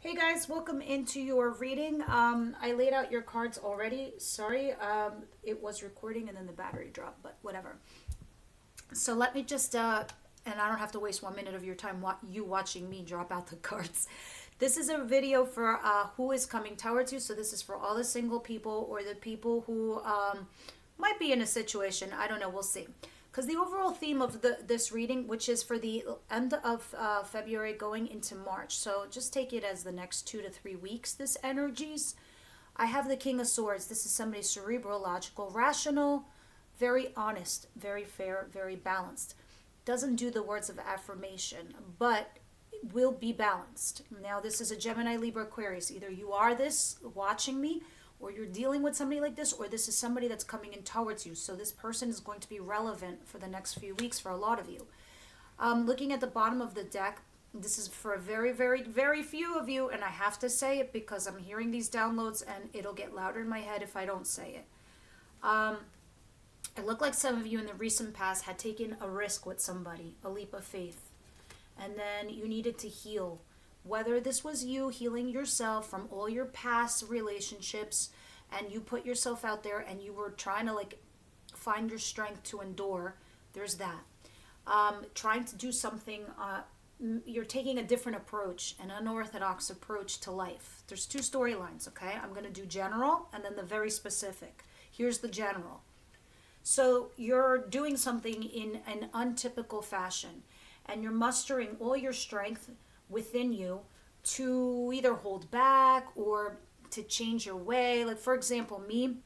Hey guys, welcome into your reading. I laid out your cards already. Sorry, it was recording and then the battery dropped, but whatever. So let me just, and I don't have to waste 1 minute of your time you watching me drop out the cards. This is a video for who is coming towards you. So this is for all the single people or the people who might be in a situation. I don't know. We'll see. Because the overall theme of this reading, which is for the end of February going into March, so just take it as the next 2 to 3 weeks, this energies. I have the King of Swords. This is somebody cerebral, logical, rational, very honest, very fair, very balanced. Doesn't do the words of affirmation, but will be balanced. Now, this is a Gemini, Libra, Aquarius. Either you are this watching me, or you're dealing with somebody like this, or this is somebody that's coming in towards you. So this person is going to be relevant for the next few weeks for a lot of you. Looking at the bottom of the deck, this is for a very, very, very few of you, and I have to say it because I'm hearing these downloads and it'll get louder in my head if I don't say it. It looked like some of you in the recent past had taken a risk with somebody, a leap of faith, and then you needed to heal. Whether this was you healing yourself from all your past relationships and you put yourself out there and you were trying to find your strength to endure, there's that. Trying to do something, you're taking a different approach, an unorthodox approach to life. There's two storylines, okay? I'm going to do general and then the very specific. Here's the general. So you're doing something in an untypical fashion and you're mustering all your strength within you to either hold back or to change your way. Like, for example, me,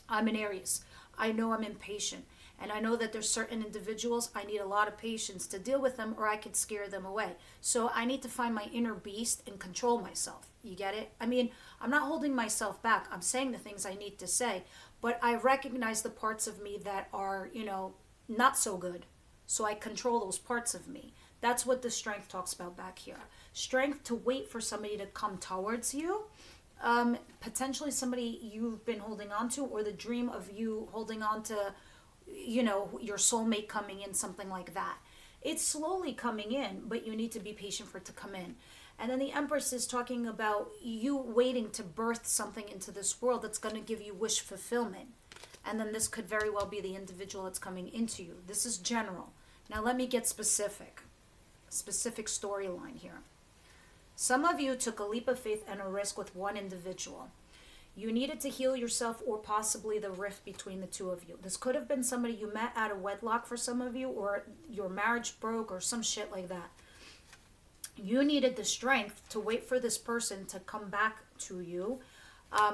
I'm an Aries. I know I'm impatient, and I know that there's certain individuals I need a lot of patience to deal with them, or I could scare them away. So I need to find my inner beast and control myself. You get it? I mean, I'm not holding myself back. I'm saying the things I need to say, but I recognize the parts of me that are, not so good. So I control those parts of me. That's what the strength talks about back here. Strength to wait for somebody to come towards you. Potentially somebody you've been holding on to, or the dream of you holding on to, your soulmate coming in, something like that. It's slowly coming in, but you need to be patient for it to come in. And then the Empress is talking about you waiting to birth something into this world that's going to give you wish fulfillment. And then this could very well be the individual that's coming into you. This is general. Now let me get specific storyline here. Some of you took a leap of faith and a risk with one individual. You needed to heal yourself or possibly the rift between the two of you. This could have been somebody you met out of wedlock for some of you, or your marriage broke or some shit like that. You needed the strength to wait for this person to come back to you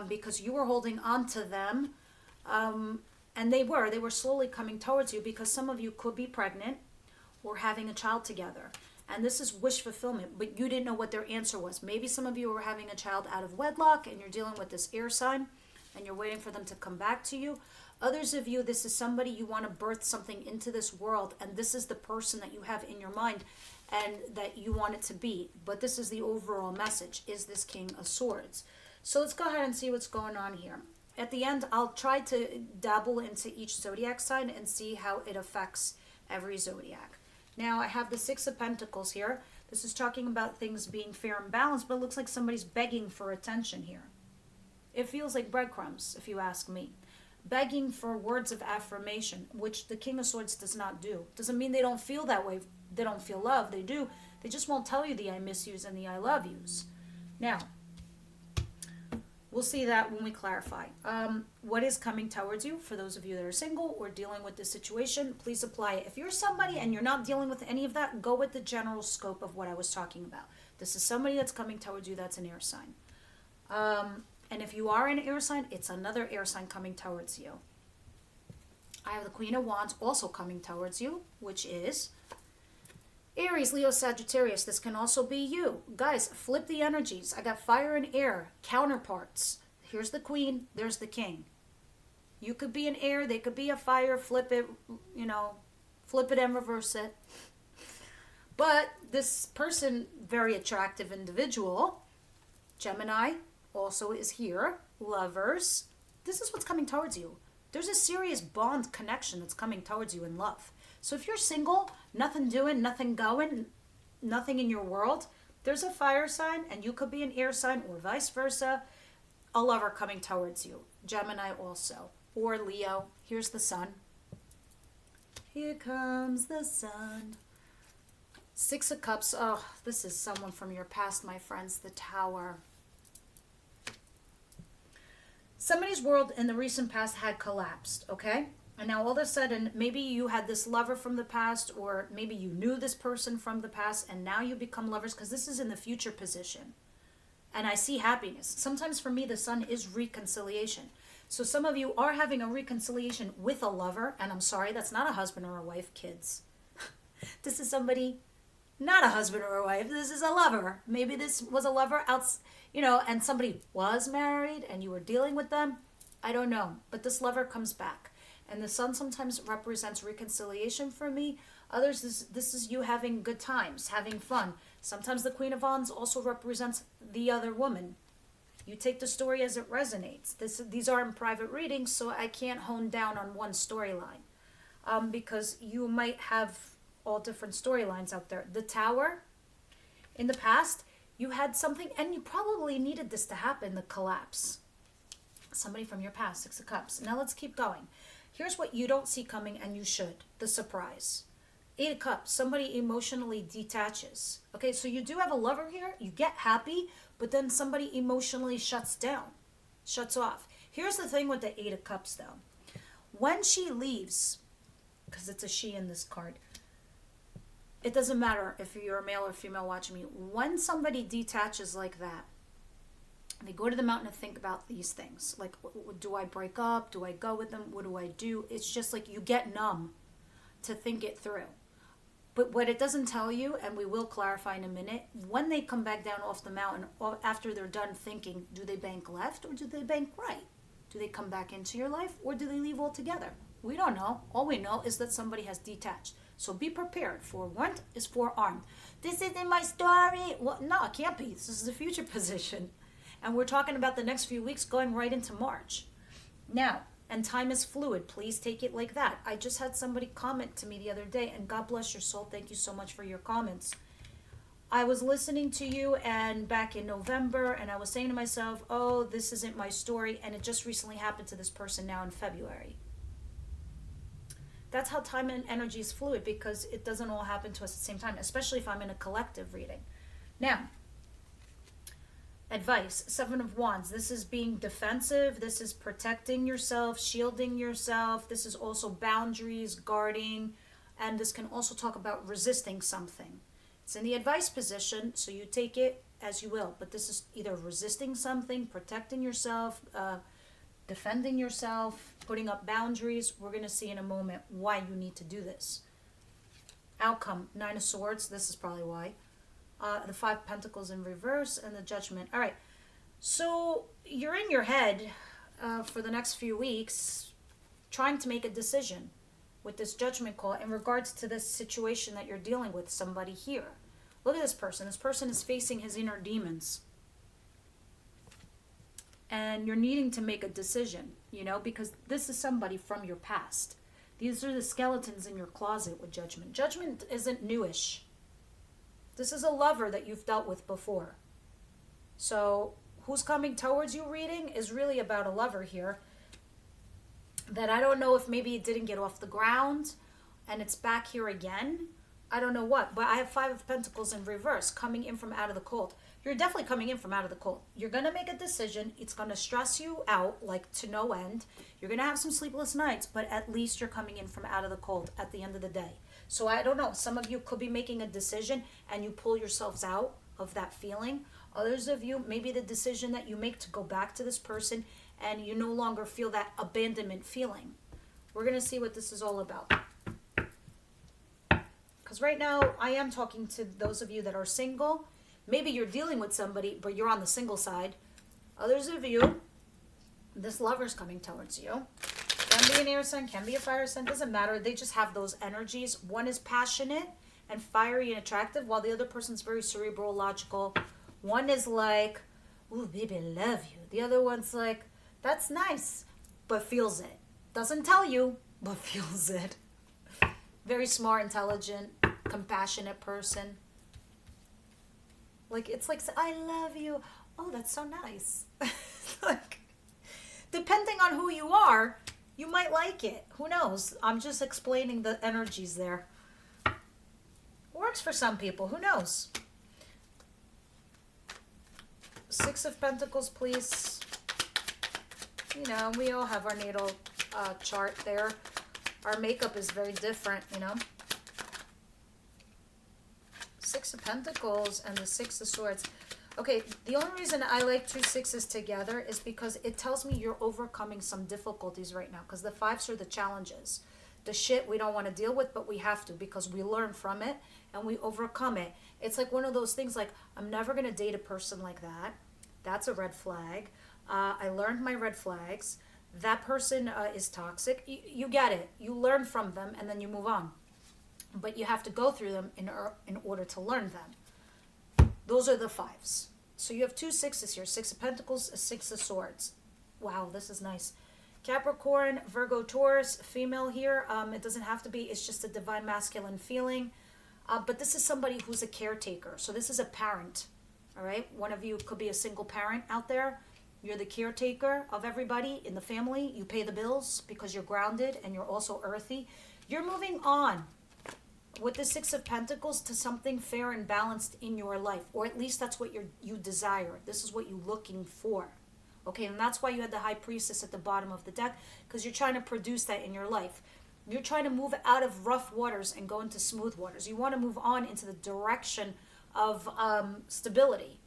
because you were holding on to them. And they were slowly coming towards you because some of you could be pregnant or having a child together. And this is wish fulfillment, but you didn't know what their answer was. Maybe some of you were having a child out of wedlock and you're dealing with this air sign and you're waiting for them to come back to you. Others of you, this is somebody you want to birth something into this world, and this is the person that you have in your mind and that you want it to be. But this is the overall message, is this King of Swords. So let's go ahead and see what's going on here. At the end, I'll try to dabble into each zodiac sign and see how it affects every zodiac. Now, I have the Six of Pentacles here. This is talking about things being fair and balanced, but it looks like somebody's begging for attention here. It feels like breadcrumbs, if you ask me. Begging for words of affirmation, which the King of Swords does not do. Doesn't mean they don't feel that way. They don't feel love. They do. They just won't tell you the I miss yous and the I love yous. Now, we'll see that when we clarify. What is coming towards you for those of you that are single or dealing with this situation, please apply it. If you're somebody and you're not dealing with any of that, go with the general scope of what I was talking about. This is somebody that's coming towards you that's an air sign. And if you are an air sign, it's another air sign coming towards you. I have the Queen of Wands also coming towards you, which is Aries, Leo, Sagittarius. This can also be you. Guys, flip the energies. I got fire and air, counterparts. Here's the Queen, there's the King. You could be an air, they could be a fire, flip it, flip it and reverse it. But this person, very attractive individual, Gemini, also is here. Lovers. This is what's coming towards you. There's a serious bond connection that's coming towards you in love. So if you're single, nothing doing, nothing going, nothing in your world, There's a fire sign, and you could be an air sign or vice versa. A lover coming towards you. Gemini also. Or Leo. Here's the sun. Here comes the sun. Six of Cups. Oh, this is someone from your past, my friends. The Tower. Somebody's world in the recent past had collapsed, okay? And now all of a sudden, maybe you had this lover from the past, or maybe you knew this person from the past, and now you become lovers, because this is in the future position. And I see happiness. Sometimes for me, the sun is reconciliation. So some of you are having a reconciliation with a lover, and I'm sorry, that's not a husband or a wife, kids. This is somebody, not a husband or a wife. This is a lover. Maybe this was a lover and somebody was married and you were dealing with them. I don't know. But this lover comes back. And the sun sometimes represents reconciliation for me. Others, this is you having good times, having fun. Sometimes the Queen of Wands also represents the other woman. You take the story as it resonates. These aren't private readings, so I can't hone down on one storyline. Because you might have all different storylines out there. The Tower, in the past, you had something, and you probably needed this to happen, the collapse. Somebody from your past, Six of Cups. Now let's keep going. Here's what you don't see coming, and you should. The surprise. Eight of Cups. Somebody emotionally detaches. Okay, so you do have a lover here. You get happy, but then somebody emotionally shuts down. Shuts off. Here's the thing with the Eight of Cups, though. When she leaves, because it's a she in this card, it doesn't matter if you're a male or female watching me. When somebody detaches like that, they go to the mountain and think about these things. Like, do I break up? Do I go with them? What do I do? It's just like you get numb to think it through. But what it doesn't tell you, and we will clarify in a minute, when they come back down off the mountain, or after they're done thinking, do they bank left or do they bank right? Do they come back into your life or do they leave altogether? We don't know. All we know is that somebody has detached. So be prepared. Forewarned is forearmed. This isn't my story. Well, no, it can't be. This is the future position. And we're talking about the next few weeks going right into March. Now, and time is fluid. Please take it like that. I just had somebody comment to me the other day, and God bless your soul. Thank you so much for your comments. I was listening to you and back in November, and I was saying to myself, oh, this isn't my story. And it just recently happened to this person now in February. That's how time and energy is fluid, because it doesn't all happen to us at the same time, especially if I'm in a collective reading. Now, advice, Seven of Wands. This is being defensive. This is protecting yourself, shielding yourself. This is also boundaries, guarding. And this can also talk about resisting something. It's in the advice position, so you take it as you will. But this is either resisting something, protecting yourself, defending yourself, putting up boundaries. We're going to see in a moment why you need to do this. Outcome, Nine of Swords. This is probably why. The Five of Pentacles in reverse, and the Judgment. All right. So you're in your head for the next few weeks trying to make a decision with this judgment call in regards to this situation that you're dealing with, somebody here. Look at this person. This person is facing his inner demons. And you're needing to make a decision, because this is somebody from your past. These are the skeletons in your closet with Judgment. Judgment isn't newish. This is a lover that you've dealt with before. So who's coming towards you reading is really about a lover here that I don't know if maybe it didn't get off the ground and it's back here again. I don't know what, but I have Five of Pentacles in reverse coming in from out of the cold. You're definitely coming in from out of the cold. You're going to make a decision. It's going to stress you out like to no end. You're going to have some sleepless nights, but at least you're coming in from out of the cold at the end of the day. So I don't know. Some of you could be making a decision and you pull yourselves out of that feeling. Others of you, maybe the decision that you make to go back to this person and you no longer feel that abandonment feeling. We're going to see what this is all about. Because right now I am talking to those of you that are single. Maybe you're dealing with somebody, but you're on the single side. Others of you, this lover's coming towards you. Can be an air sign, can be a fire sign, doesn't matter. They just have those energies. One is passionate and fiery and attractive, while the other person's very cerebral, logical. One is like, ooh, baby, I love you. The other one's like, that's nice, but feels it. Doesn't tell you, but feels it. Very smart, intelligent, compassionate person. Like, it's like, I love you. Oh, that's so nice. Like, depending on who you are, you might like it. Who knows? I'm just explaining the energies there. Works for some people. Who knows? Six of Pentacles, please. You know, we all have our natal chart there. Our makeup is very different, you know. Six of Pentacles and the Six of Swords. Okay, the only reason I like two sixes together is because it tells me you're overcoming some difficulties right now. Because the fives are the challenges. The shit we don't want to deal with, but we have to because we learn from it and we overcome it. It's like one of those things like, I'm never going to date a person like that. That's a red flag. I learned my red flags. That person is toxic. You get it. You learn from them and then you move on. But you have to go through them in order to learn them. Those are the fives. So you have two sixes here. Six of Pentacles, a Six of Swords. Wow, this is nice. Capricorn, Virgo, Taurus, female here. It doesn't have to be. It's just a divine masculine feeling. But this is somebody who's a caretaker. So this is a parent. All right? One of you could be a single parent out there. You're the caretaker of everybody in the family. You pay the bills because you're grounded and you're also earthy. You're moving on with the Six of Pentacles to something fair and balanced in your life. Or at least that's what you desire. This is what you're looking for. Okay, and that's why you had the High Priestess at the bottom of the deck, because you're trying to produce that in your life. You're trying to move out of rough waters and go into smooth waters. You want to move on into the direction of stability,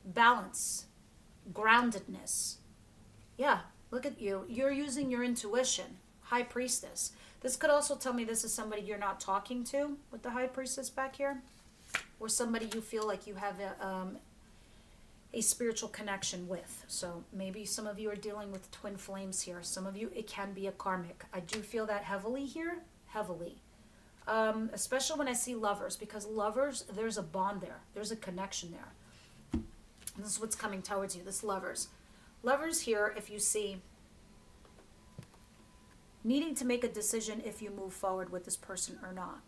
balance, groundedness. Yeah, look at you. You're using your intuition. High Priestess. This could also tell me this is somebody you're not talking to with the High Priestess back here. Or somebody you feel like you have a spiritual connection with. So maybe some of you are dealing with twin flames here. Some of you, it can be a karmic. I do feel that heavily here. Heavily. Especially when I see lovers. Because lovers, there's a bond there. There's a connection there. This is what's coming towards you. This lovers. Lovers here, if you see, needing to make a decision if you move forward with this person or not.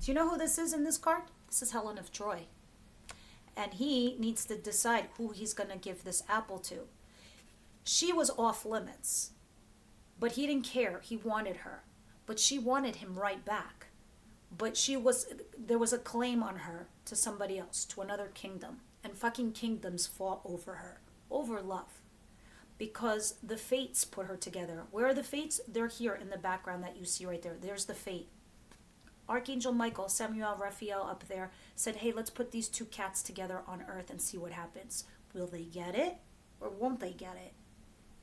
Do you know who this is in this card? This is Helen of Troy. And he needs to decide who he's going to give this apple to. She was off limits. But he didn't care. He wanted her. But she wanted him right back. But there was a claim on her to somebody else, to another kingdom. And fucking kingdoms fought over her. Over love. Because the fates put her together. Where are the fates? They're here in the background that you see right there. There's the fate. Archangel Michael, Samuel, Raphael up there said, hey, let's put these two cats together on earth and see what happens. Will they get it or won't they get it?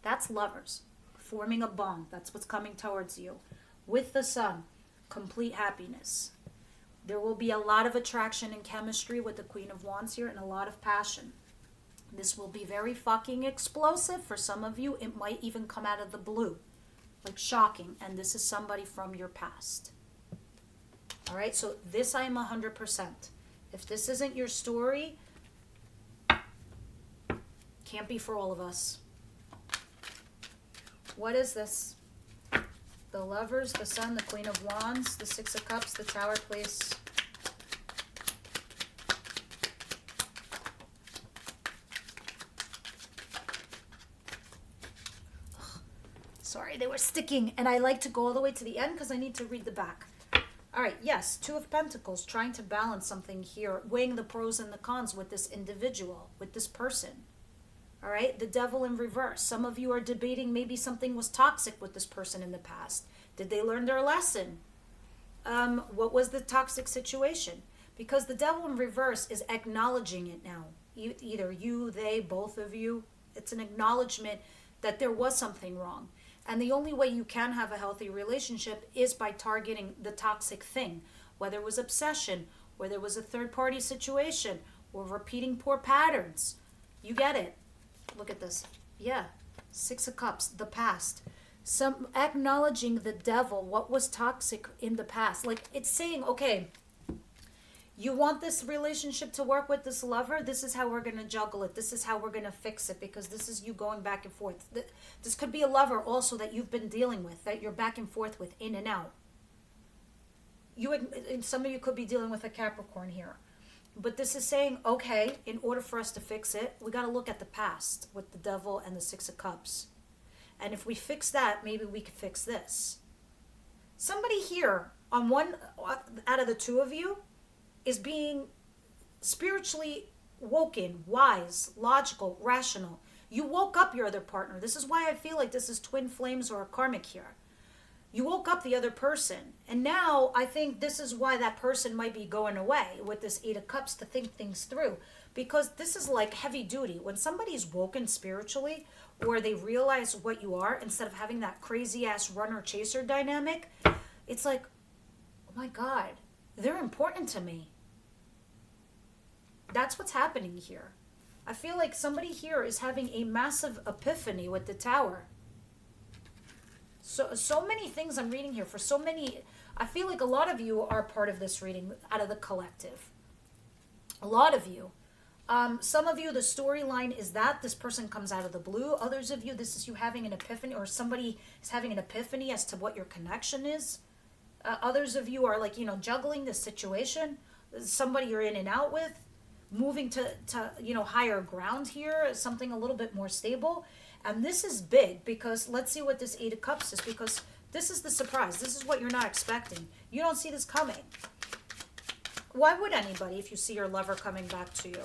That's lovers. Forming a bond. That's what's coming towards you. With the sun, complete happiness. There will be a lot of attraction and chemistry with the Queen of Wands here and a lot of passion. This will be very fucking explosive. For some of you, it might even come out of the blue. Like shocking. And this is somebody from your past. All right, so this I am 100%. If this isn't your story, can't be for all of us. What is this? The Lovers, the Sun, the Queen of Wands, the Six of Cups, the Tower, please. Sorry, they were sticking, and I like to go all the way to the end because I need to read the back. All right, yes, Two of Pentacles, trying to balance something here, weighing the pros and the cons with this individual, with this person. All right, the Devil in reverse. Some of you are debating maybe something was toxic with this person in the past. Did they learn their lesson? What was the toxic situation? Because the Devil in reverse is acknowledging it now. Either you, they, both of you. It's an acknowledgement that there was something wrong. And the only way you can have a healthy relationship is by targeting the toxic thing, whether it was obsession, whether it was a third-party situation, or repeating poor patterns. You get it. Look at this. Yeah. Six of Cups, the past. Some acknowledging the devil, what was toxic in the past. Like, it's saying, okay, you want this relationship to work with this lover? This is how we're going to juggle it. This is how we're going to fix it, because this is you going back and forth. This could be a lover also that you've been dealing with, that you're back and forth with, in and out. Some of you could be dealing with a Capricorn here. But this is saying, okay, in order for us to fix it, we got to look at the past with the Devil and the Six of Cups. And if we fix that, maybe we could fix this. Somebody here, on one out of the two of you, is being spiritually woken, wise, logical, rational. You woke up your other partner. This is why I feel like this is twin flames or a karmic here. You woke up the other person. And now I think this is why that person might be going away with this Eight of Cups to think things through. Because this is like heavy duty. When somebody's woken spiritually, or they realize what you are, instead of having that crazy ass runner-chaser dynamic, it's like, oh my God, they're important to me. That's what's happening here. I feel like somebody here is having a massive epiphany with the Tower. So many things I'm reading here for so many. I feel like a lot of you are part of this reading out of the collective. A lot of you. Some of you, the storyline is that this person comes out of the blue. Others of you, this is you having an epiphany, or somebody is having an epiphany as to what your connection is. Others of you are like, juggling this situation. Somebody you're in and out with. Moving to higher ground here, something a little bit more stable. And this is big, because let's see what this Eight of Cups is, because this is the surprise. This is what you're not expecting. You don't see this coming. Why would anybody if you see your lover coming back to you?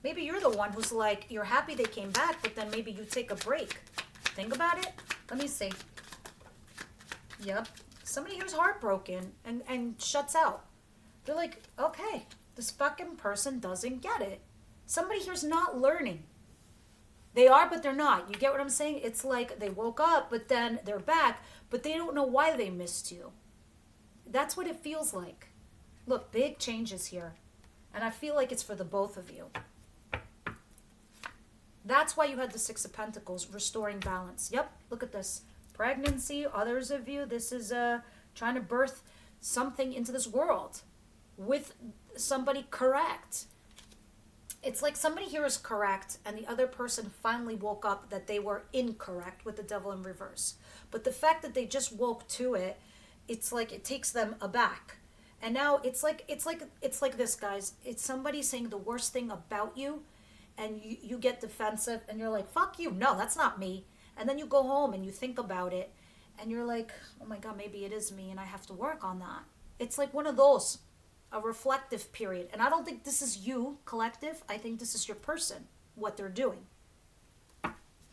Maybe you're the one who's like, you're happy they came back, but then maybe you take a break. Think about it. Let me see. Yep. Somebody here's heartbroken and shuts out. They're like, okay, this fucking person doesn't get it. Somebody here's not learning. They are, but they're not. You get what I'm saying? It's like they woke up, but then they're back, but they don't know why they missed you. That's what it feels like. Look, big changes here. And I feel like it's for the both of you. That's why you had the Six of Pentacles, restoring balance. Yep, look at this. Pregnancy, others of you, this is trying to birth something into this world with somebody correct. It's like somebody here is correct and the other person finally woke up that they were incorrect with the Devil in reverse. But the fact that they just woke to it, it's like it takes them aback. And now it's like this, guys. It's somebody saying the worst thing about you, and you get defensive and you're like, fuck you. No, that's not me. And then you go home and you think about it and you're like, oh my God, maybe it is me and I have to work on that. It's like one of those. A reflective period. And I don't think this is you, collective. I think this is your person, what they're doing.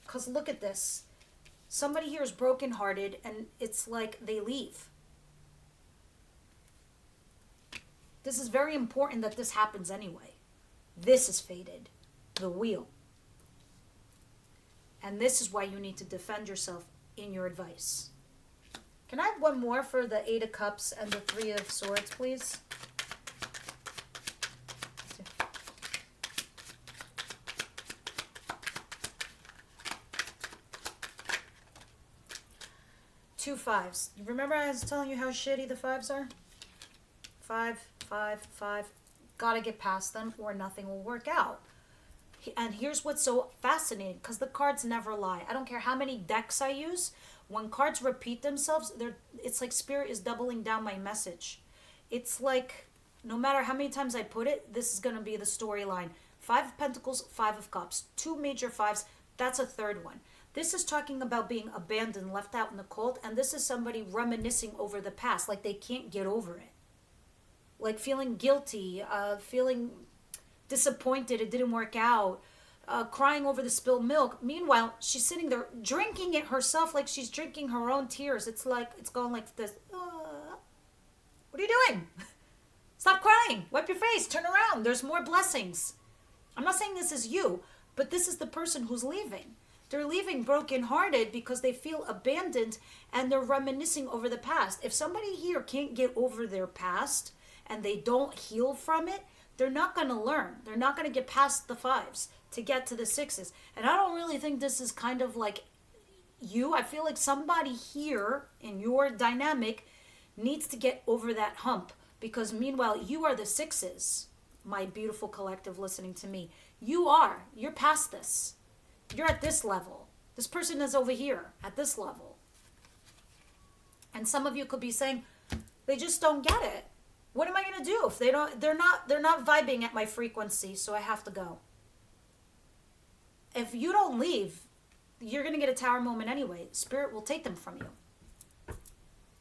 Because look at this. Somebody here is brokenhearted and it's like they leave. This is very important that this happens anyway. This is fated. The Wheel. And this is why you need to defend yourself in your advice. Can I have one more for the Eight of Cups and the Three of Swords, please? Two fives. You remember I was telling you how shitty the fives are? 5, 5, 5. Gotta get past them or nothing will work out. And here's what's so fascinating, because the cards never lie. I don't care how many decks I use. When cards repeat themselves, it's like Spirit is doubling down my message. It's like no matter how many times I put it, this is going to be the storyline. 5 of Pentacles, 5 of Cups. 2 major fives. That's a third one. This is talking about being abandoned, left out in the cold, and this is somebody reminiscing over the past, like they can't get over it. Like feeling guilty, feeling disappointed it didn't work out, crying over the spilled milk. Meanwhile, she's sitting there drinking it herself like she's drinking her own tears. It's like, it's going like this. What are you doing? Stop crying. Wipe your face. Turn around. There's more blessings. I'm not saying this is you, but this is the person who's leaving. They're leaving brokenhearted because they feel abandoned and they're reminiscing over the past. If somebody here can't get over their past and they don't heal from it, they're not going to learn. They're not going to get past the 5s to get to the 6s. And I don't really think this is kind of like you. I feel like somebody here in your dynamic needs to get over that hump, because meanwhile, you are the 6s, my beautiful collective listening to me. You're past this. You're at this level. This person is over here at this level. And some of you could be saying, they just don't get it. What am I going to do if they're not vibing at my frequency, so I have to go? If you don't leave, you're going to get a tower moment anyway. Spirit will take them from you.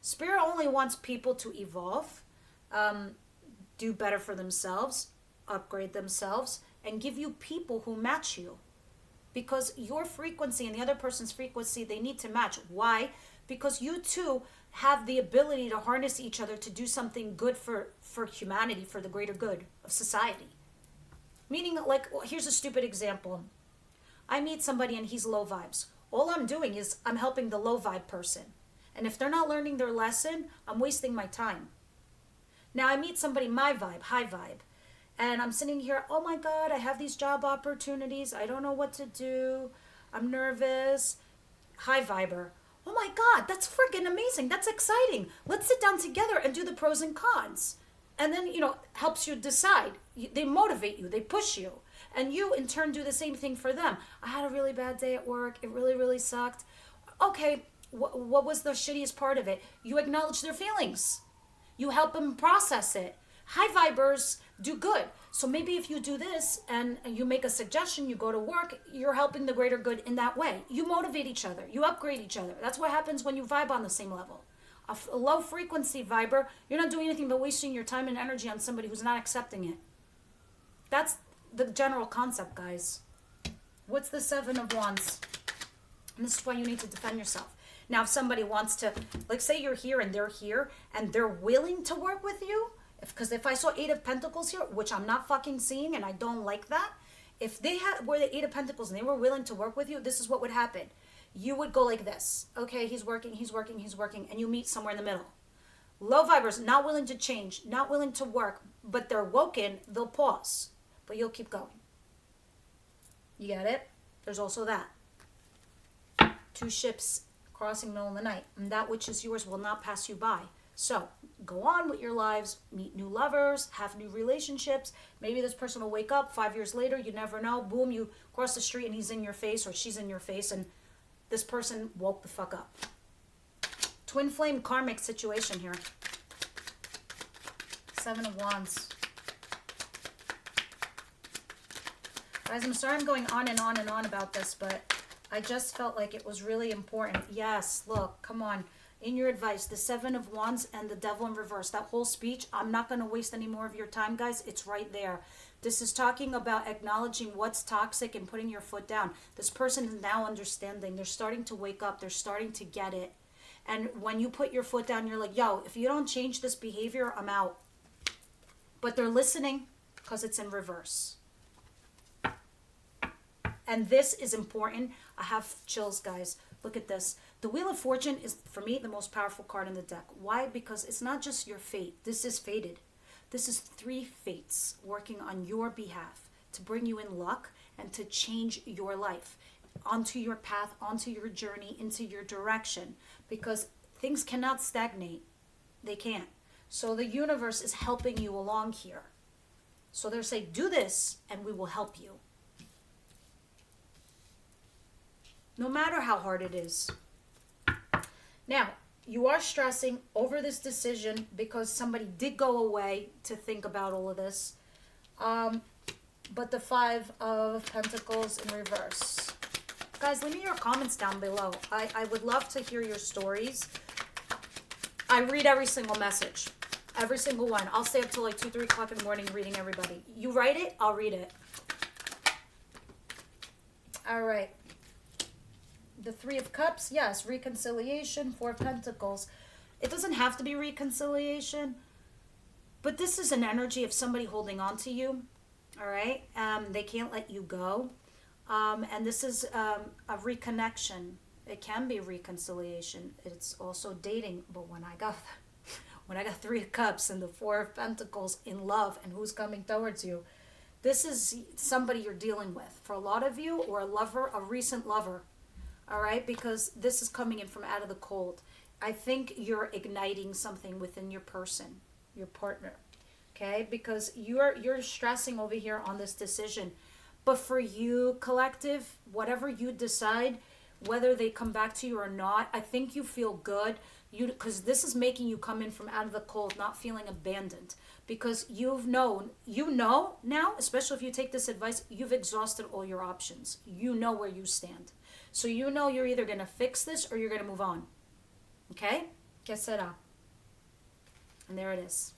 Spirit only wants people to evolve, do better for themselves, upgrade themselves, and give you people who match you. Because your frequency and the other person's frequency, they need to match. Why? Because you two have the ability to harness each other to do something good for humanity, for the greater good of society. Meaning, like, here's a stupid example. I meet somebody and he's low vibes. All I'm doing is I'm helping the low vibe person. And if they're not learning their lesson, I'm wasting my time. Now I meet somebody my vibe, high vibe. And I'm sitting here, oh my God, I have these job opportunities. I don't know what to do. I'm nervous. High viber. Oh my God, that's freaking amazing. That's exciting. Let's sit down together and do the pros and cons. And then, helps you decide. They motivate you. They push you. And you, in turn, do the same thing for them. I had a really bad day at work. It really, really sucked. Okay, what was the shittiest part of it? You acknowledge their feelings. You help them process it. High vibers do good. So maybe if you do this and you make a suggestion, you go to work, you're helping the greater good in that way. You motivate each other. You upgrade each other. That's what happens when you vibe on the same level. A low frequency viber, you're not doing anything but wasting your time and energy on somebody who's not accepting it. That's the general concept, guys. What's the Seven of Wands? And this is why you need to defend yourself. Now, if somebody wants to, like, say you're here and they're willing to work with you, because if I saw Eight of Pentacles here, which I'm not fucking seeing, and I don't like that, if they were the Eight of Pentacles and they were willing to work with you, this is what would happen. You would go like this. Okay, he's working, and you meet somewhere in the middle. Low vibers, not willing to change, not willing to work, but they're woken, they'll pause. But you'll keep going. You get it? There's also that. Two ships crossing the middle of the night, and that which is yours will not pass you by. So go on with your lives, meet new lovers, have new relationships. Maybe this person will wake up 5 years later, you never know. Boom, you cross the street and he's in your face or she's in your face, and this person woke the fuck up. Twin flame karmic situation here. Seven of Wands. Guys, I'm sorry I'm going on and on and on about this, but I just felt like it was really important. Yes, look, come on. In your advice, the Seven of Wands and the Devil in reverse. That whole speech, I'm not going to waste any more of your time, guys. It's right there. This is talking about acknowledging what's toxic and putting your foot down. This person is now understanding. They're starting to wake up. They're starting to get it. And when you put your foot down, you're like, yo, if you don't change this behavior, I'm out. But they're listening because it's in reverse. And this is important. I have chills, guys. Look at this. The Wheel of Fortune is, for me, the most powerful card in the deck. Why? Because it's not just your fate. This is fated. This is three fates working on your behalf to bring you in luck and to change your life onto your path, onto your journey, into your direction. Because things cannot stagnate. They can't. So the universe is helping you along here. So they're saying, do this and we will help you. No matter how hard it is. Now, you are stressing over this decision because somebody did go away to think about all of this. But the Five of Pentacles in reverse. Guys, leave me your comments down below. I would love to hear your stories. I read every single message. Every single one. I'll stay up till like 2, 3 o'clock in the morning reading everybody. You write it, I'll read it. All right. The Three of Cups, yes, reconciliation. Four of Pentacles. It doesn't have to be reconciliation, but this is an energy of somebody holding on to you, all right? They can't let you go, and this is a reconnection. It can be reconciliation. It's also dating, but when I got Three of Cups and the Four of Pentacles in love and who's coming towards you, this is somebody you're dealing with. For a lot of you, or a lover, a recent lover. All right, because this is coming in from out of the cold. I think you're igniting something within your person, your partner, okay? Because you're stressing over here on this decision. But for you, collective, whatever you decide, whether they come back to you or not, I think you feel good. Because this is making you come in from out of the cold, not feeling abandoned. Because you know now, especially if you take this advice, you've exhausted all your options. You know where you stand. So you know you're either going to fix this or you're going to move on. Okay? Que sera? And there it is.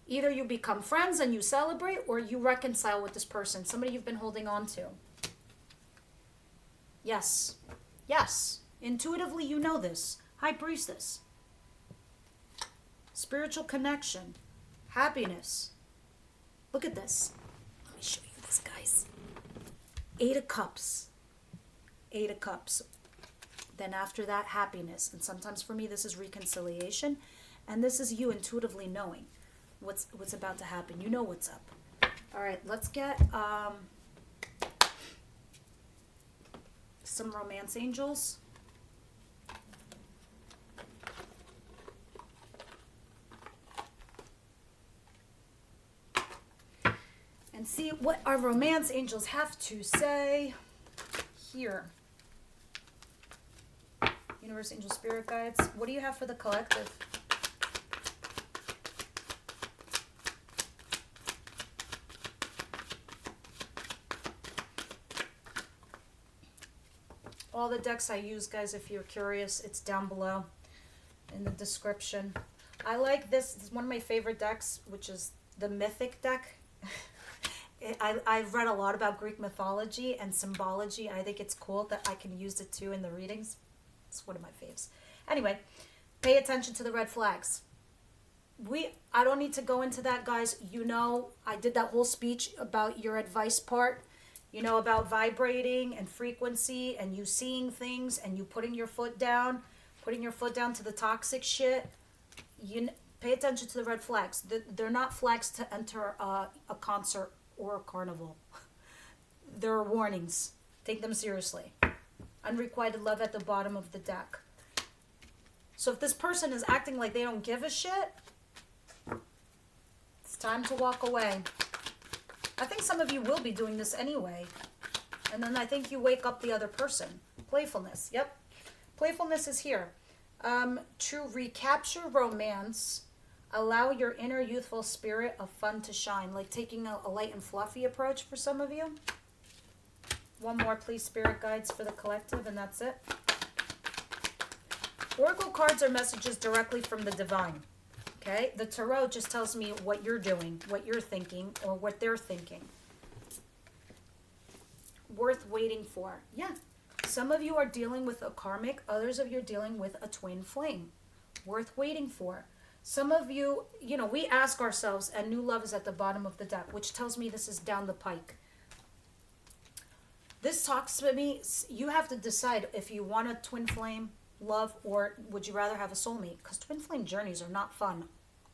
Either you become friends and you celebrate, or you reconcile with this person, somebody you've been holding on to. Yes. Yes. Intuitively, you know this. High Priestess. Spiritual connection. Happiness. Look at this. Let me show you this, guys. 8 of Cups. 8 of Cups. Then after that, happiness. And sometimes for me, this is reconciliation. And this is you intuitively knowing what's about to happen. You know what's up. All right, let's get some romance angels. And see what our romance angels have to say here. Universe, angel, spirit guides. What do you have for the collective? All the decks I use, guys, if you're curious, it's down below in the description. I like this. It's one of my favorite decks, which is the MYTHIC deck. I've read a lot about Greek mythology and symbology. I think it's cool that I can use it too in the readings. It's one of my faves. Anyway, pay attention to the red flags. I don't need to go into that, guys. You know, I did that whole speech about your advice part. You know, about vibrating and frequency and you seeing things and you putting your foot down to the toxic shit. Pay attention to the red flags. They're not flags to enter a concert or a carnival. There are warnings. Take them seriously. Unrequited love at the bottom of the deck. So if this person is acting like they don't give a shit, it's time to walk away. I think some of you will be doing this anyway. And then I think you wake up the other person. Playfulness. Yep. Playfulness is here. To recapture romance, allow your inner youthful spirit of fun to shine. Like taking a light and fluffy approach for some of you. One more, please, spirit guides for the collective, and that's it. Oracle cards are messages directly from the divine. Okay? The tarot just tells me what you're doing, what you're thinking, or what they're thinking. Worth waiting for. Yeah. Some of you are dealing with a karmic. Others of you are dealing with a twin flame. Worth waiting for. Some of you, we ask ourselves, and new love is at the bottom of the deck, which tells me this is down the pike. This talks to me. You have to decide if you want a twin flame love, or would you rather have a soulmate? Because twin flame journeys are not fun.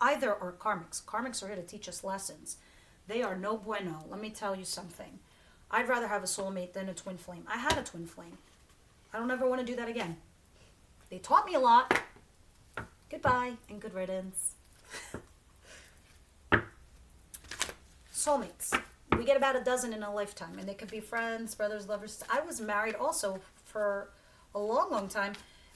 Either are karmics. Karmics are here to teach us lessons. They are no bueno. Let me tell you something. I'd rather have a soulmate than a twin flame. I had a twin flame. I don't ever want to do that again. They taught me a lot. Goodbye and good riddance. Soulmates. We get about a dozen in a lifetime, and they could be friends, brothers, lovers. I was married also for a long, long time,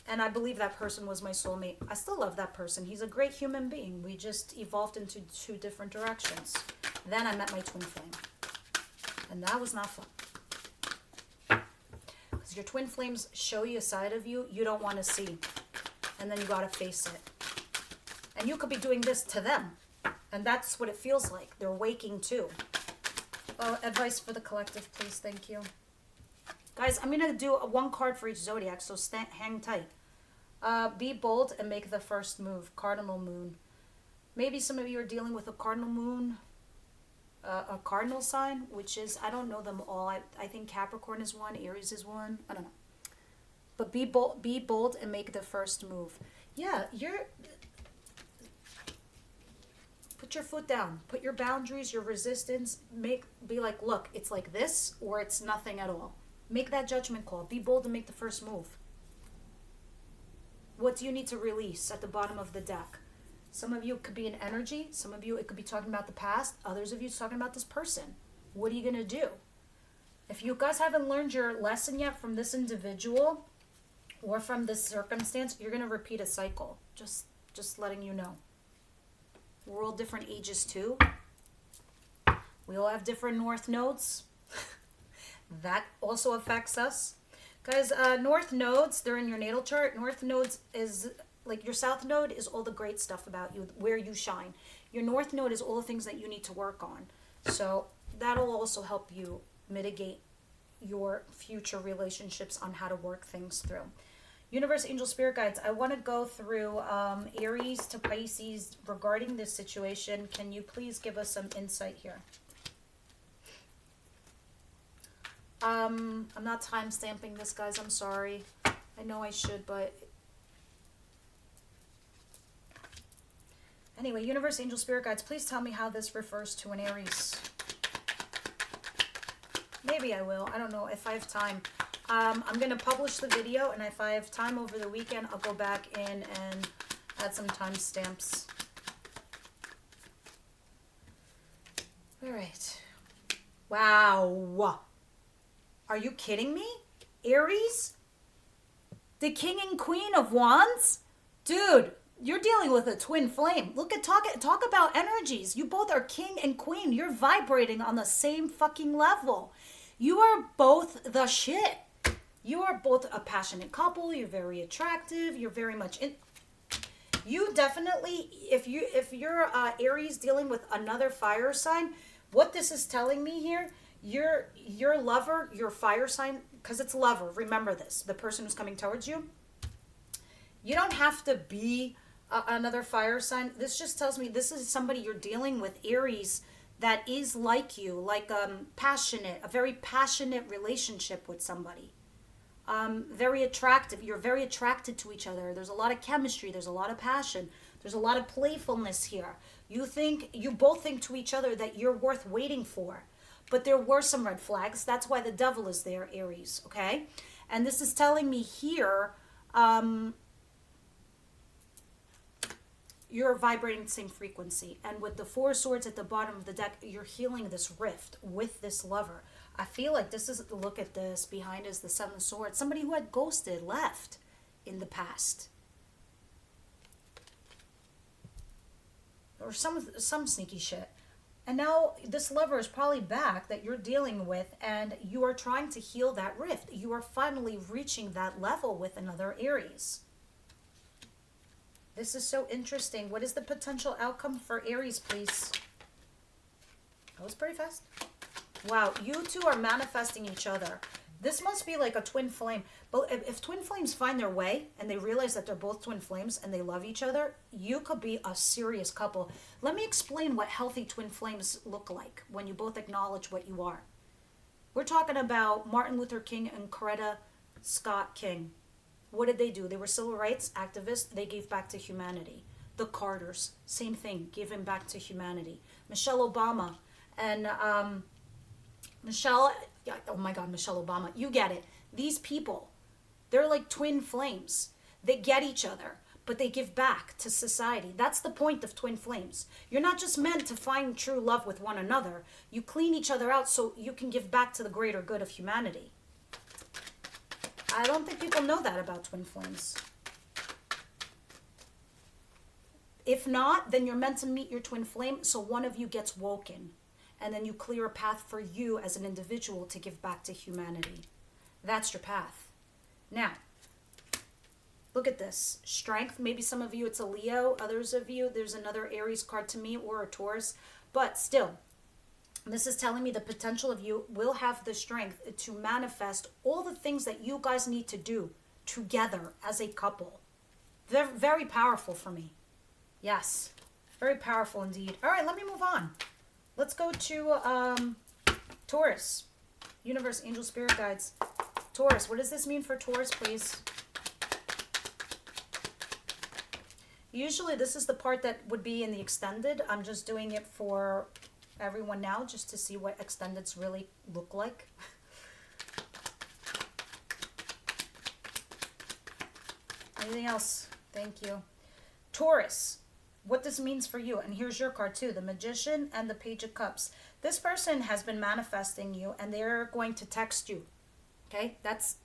and I believe that person was my soulmate. I still love that person. He's a great human being. We just evolved into 2 different directions. Then I met my twin flame, and that was not fun. Because your twin flames show you a side of you you don't want to see, and then you got to face it. And you could be doing this to them, and that's what it feels like. They're waking too. Advice for the collective, please. Thank you. Guys, I'm going to do one card for each zodiac, so hang tight. Be bold and make the first move. Cardinal moon. Maybe some of you are dealing with a cardinal moon, a cardinal sign, which is, I don't know them all. I think Capricorn is one, Aries is one. I don't know. But be bold and make the first move. Yeah, put your foot down. Put your boundaries, your resistance. Be like, look, it's like this or it's nothing at all. Make that judgment call. Be bold and make the first move. What do you need to release at the bottom of the deck? Some of you it could be an energy. Some of you it could be talking about the past. Others of you it's talking about this person. What are you going to do? If you guys haven't learned your lesson yet from this individual or from this circumstance, you're going to repeat a cycle. Just letting you know. We're all different ages too. We all have different north nodes. That also affects us. Guys, north nodes, they're in your natal chart. North nodes is like your south node is all the great stuff about you, where you shine. Your north node is all the things that you need to work on. So that'll also help you mitigate your future relationships on how to work things through. Universe, angel, spirit guides, I want to go through Aries to Pisces regarding this situation. Can you please give us some insight here? I'm not time stamping this, guys. I'm sorry. I know I should, but anyway, universe, angel, spirit guides, please tell me how this refers to an Aries. Maybe I will. I don't know if I have time. I'm going to publish the video, and if I have time over the weekend, I'll go back in and add some timestamps. All right. Wow. Are you kidding me? Aries? The king and queen of wands? Dude, you're dealing with a twin flame. Look at talk about energies. You both are king and queen. You're vibrating on the same fucking level. You are both the shit. You are both a passionate couple. You're very attractive. You're very much in. You definitely, if you're Aries dealing with another fire sign, what this is telling me here, your lover, your fire sign, because it's lover. Remember this: the person who's coming towards you. You don't have to be another fire sign. This just tells me this is somebody you're dealing with, Aries, that is like you, like passionate, a very passionate relationship with somebody. Very attractive. You're very attracted to each other. There's a lot of chemistry. There's a lot of passion. There's a lot of playfulness here. You both think to each other that you're worth waiting for. But there were some red flags. That's why the devil is there, Aries, okay? And this is telling me here, you're vibrating the same frequency. And with the Four of Swords at the bottom of the deck, you're healing this rift with this lover. I feel like this is, look at this, behind is the Seven of Swords. Somebody who had ghosted, left in the past. Or some sneaky shit. And now this lover is probably back that you're dealing with, and you are trying to heal that rift. You are finally reaching that level with another Aries. This is so interesting. What is the potential outcome for Aries, please? That was pretty fast. Wow, you two are manifesting each other. This must be like a twin flame. But if twin flames find their way and they realize that they're both twin flames and they love each other, you could be a serious couple. Let me explain what healthy twin flames look like when you both acknowledge what you are. We're talking about Martin Luther King and Coretta Scott King. What did they do? They were civil rights activists. They gave back to humanity. The Carters, same thing, giving back to humanity. Michelle Obama and Michelle Obama, you get it. These people, they're like twin flames. They get each other, but they give back to society. That's the point of twin flames. You're not just meant to find true love with one another. You clean each other out so you can give back to the greater good of humanity. I don't think people know that about twin flames. If not, then you're meant to meet your twin flame so one of you gets woken. And then you clear a path for you as an individual to give back to humanity. That's your path. Now, look at this. Strength. Maybe some of you it's a Leo. Others of you, there's another Aries card to me or a Taurus. But still, this is telling me the potential of you will have the strength to manifest all the things that you guys need to do together as a couple. They're very powerful for me. Yes, very powerful indeed. All right, let me move on. Let's go to Taurus. Universe, angel, spirit guides. Taurus, what does this mean for Taurus, please? Usually this is the part that would be in the extended. I'm just doing it for everyone now just to see what extendeds really look like. Anything else? Thank you. Taurus. What this means for you, and here's your card too, the Magician and the Page of Cups. This person has been manifesting you, and they're going to text you. Okay, that's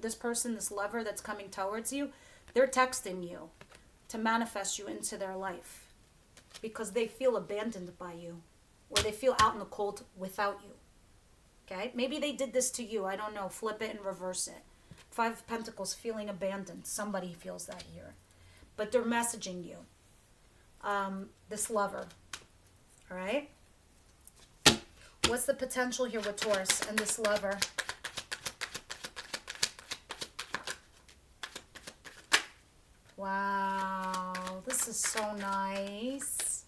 this person, this lover that's coming towards you. They're texting you to manifest you into their life because they feel abandoned by you, or they feel out in the cold without you. Okay, maybe they did this to you. I don't know. Flip it and reverse it. Five of Pentacles, feeling abandoned. Somebody feels that here, but they're messaging you. This lover. All right. What's the potential here with Taurus and this lover? Wow, this is so nice.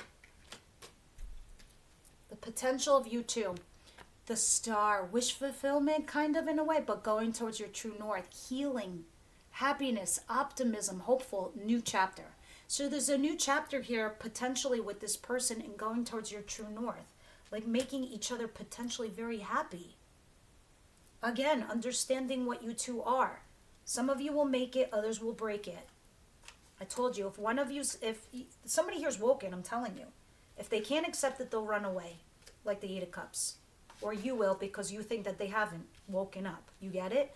The potential of you two. The star, wish fulfillment kind of in a way, but going towards your true north. Healing, happiness, optimism, hopeful, new chapter. So there's a new chapter here potentially with this person and going towards your true north. Like making each other potentially very happy. Again, understanding what you two are. Some of you will make it, others will break it. I told you, if somebody here's woken, I'm telling you. If they can't accept it, they'll run away. Like the Eight of Cups. Or you will, because you think that they haven't woken up. You get it?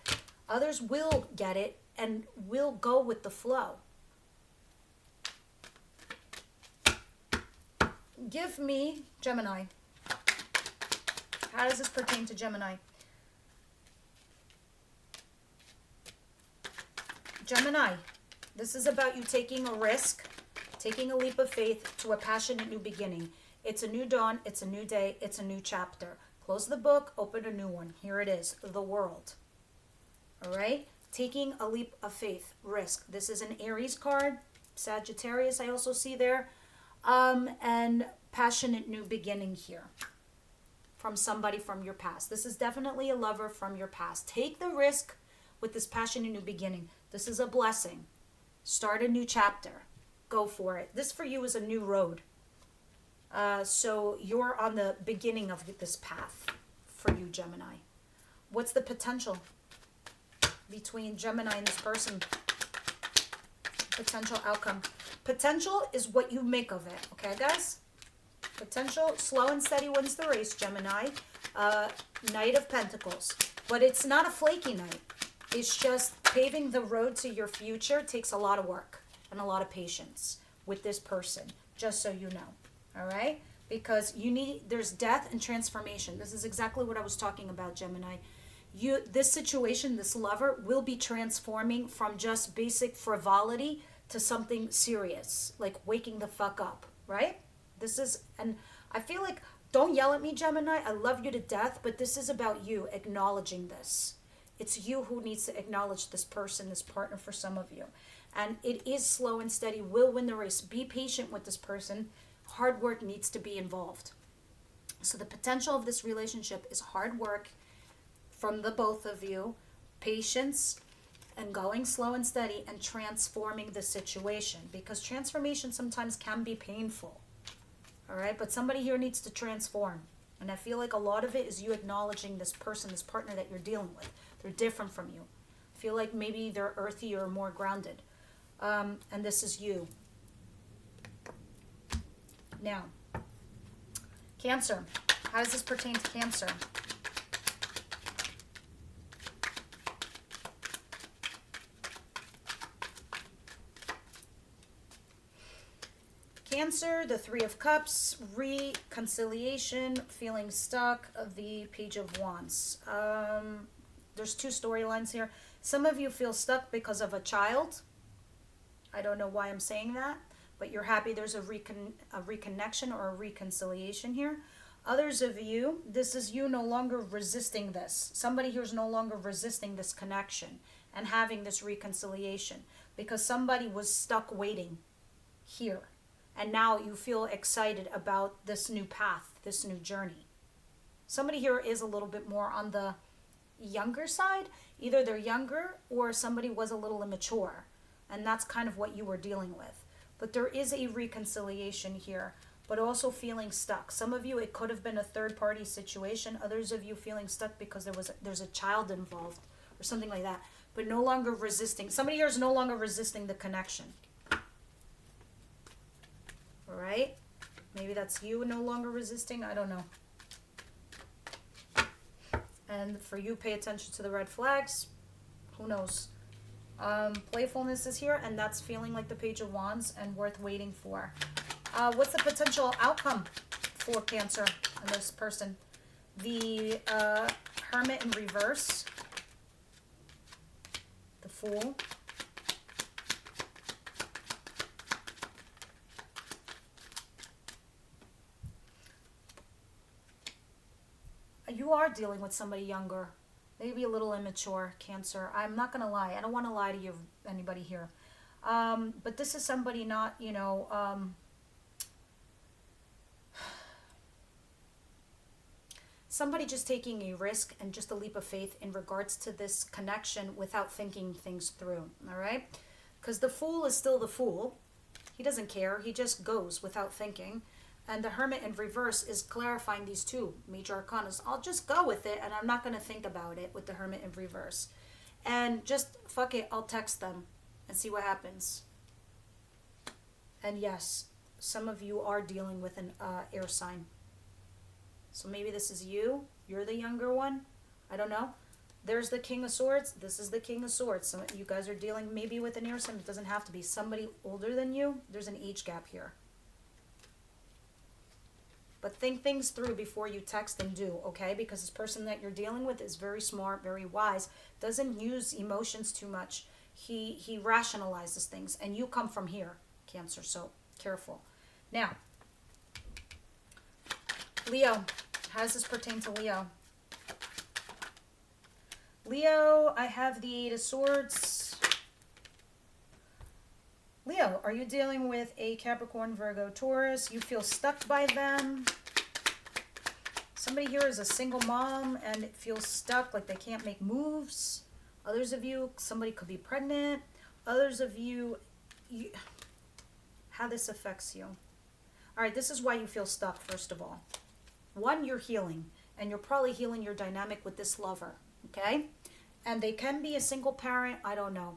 Others will get it and will go with the flow. Give me Gemini. How does this pertain to Gemini? Gemini, this is about you taking a risk, taking a leap of faith to a passionate new beginning. It's a new dawn. It's a new day. It's a new chapter. Close the book. Open a new one. Here it is. The World. All right? Taking a leap of faith. Risk. This is an Aries card. Sagittarius I also see there. And passionate new beginning here. From somebody from your past. This is definitely a lover from your past. Take the risk with this passionate new beginning. This is a blessing. Start a new chapter. Go for it. This for you is a new road. So you're on the beginning of this path for you, Gemini. What's the potential between Gemini and this person? Potential outcome. Potential is what you make of it. Okay, guys? Potential, slow and steady wins the race, Gemini. Knight of Pentacles. But it's not a flaky knight. It's just paving the road to your future takes a lot of work and a lot of patience with this person, just so you know. All right? Because there's death and transformation. This is exactly what I was talking about, Gemini. This situation, this lover, will be transforming from just basic frivolity to something serious, like waking the fuck up, right? And I feel like, don't yell at me, Gemini. I love you to death, but this is about you acknowledging this. It's you who needs to acknowledge this person, this partner for some of you. And it is slow and steady, will win the race. Be patient with this person. Hard work needs to be involved. So the potential of this relationship is hard work from the both of you, patience, and going slow and steady and transforming the situation. Because transformation sometimes can be painful. All right? But somebody here needs to transform. And I feel like a lot of it is you acknowledging this person, this partner that you're dealing with. They're different from you. I feel like maybe they're earthy or more grounded. And this is you. Now, Cancer. How does this pertain to Cancer? Cancer, the Three of Cups, reconciliation, feeling stuck, the Page of Wands. There's two storylines here. Some of you feel stuck because of a child. I don't know why I'm saying that, but you're happy there's a reconnection or a reconciliation here. Others of you, this is you no longer resisting this. Somebody here is no longer resisting this connection and having this reconciliation because somebody was stuck waiting here. And now you feel excited about this new path, this new journey. Somebody here is a little bit more on the younger side. Either they're younger or somebody was a little immature. And that's kind of what you were dealing with. But there is a reconciliation here, but also feeling stuck. Some of you, it could have been a third-party situation. Others of you feeling stuck because there's a child involved or something like that. But no longer resisting. Somebody here is no longer resisting the connection. All right? Maybe that's you no longer resisting. I don't know. And for you, pay attention to the red flags. Who knows? Playfulness is here, and that's feeling like the Page of Wands and worth waiting for. What's the potential outcome for Cancer and this person? The Hermit in reverse. The Fool. You are dealing with somebody younger. Maybe a little immature, Cancer. I'm not going to lie. I don't want to lie to you, anybody here. But this is somebody not, you know, somebody just taking a risk and just a leap of faith in regards to this connection without thinking things through, all right? Because the Fool is still the Fool. He doesn't care. He just goes without thinking. And the Hermit in reverse is clarifying these two major arcana. I'll just go with it, and I'm not going to think about it with the Hermit in reverse. And just, fuck it, I'll text them and see what happens. And yes, some of you are dealing with an air sign. So maybe this is you. You're the younger one. I don't know. There's the King of Swords. This is the King of Swords. So you guys are dealing maybe with an air sign. It doesn't have to be somebody older than you. There's an age gap here. But think things through before you text and do, okay? Because this person that you're dealing with is very smart, very wise, doesn't use emotions too much. He rationalizes things, and you come from here, Cancer, so careful. Now, Leo. How does this pertain to Leo? Leo, I have the Eight of Swords. Leo, are you dealing with a Capricorn, Virgo, Taurus? You feel stuck by them. Somebody here is a single mom and it feels stuck, like they can't make moves. Others of you, somebody could be pregnant. Others of you, how this affects you. All right, this is why you feel stuck, first of all. One, you're healing, and you're probably healing your dynamic with this lover, okay? And they can be a single parent, I don't know.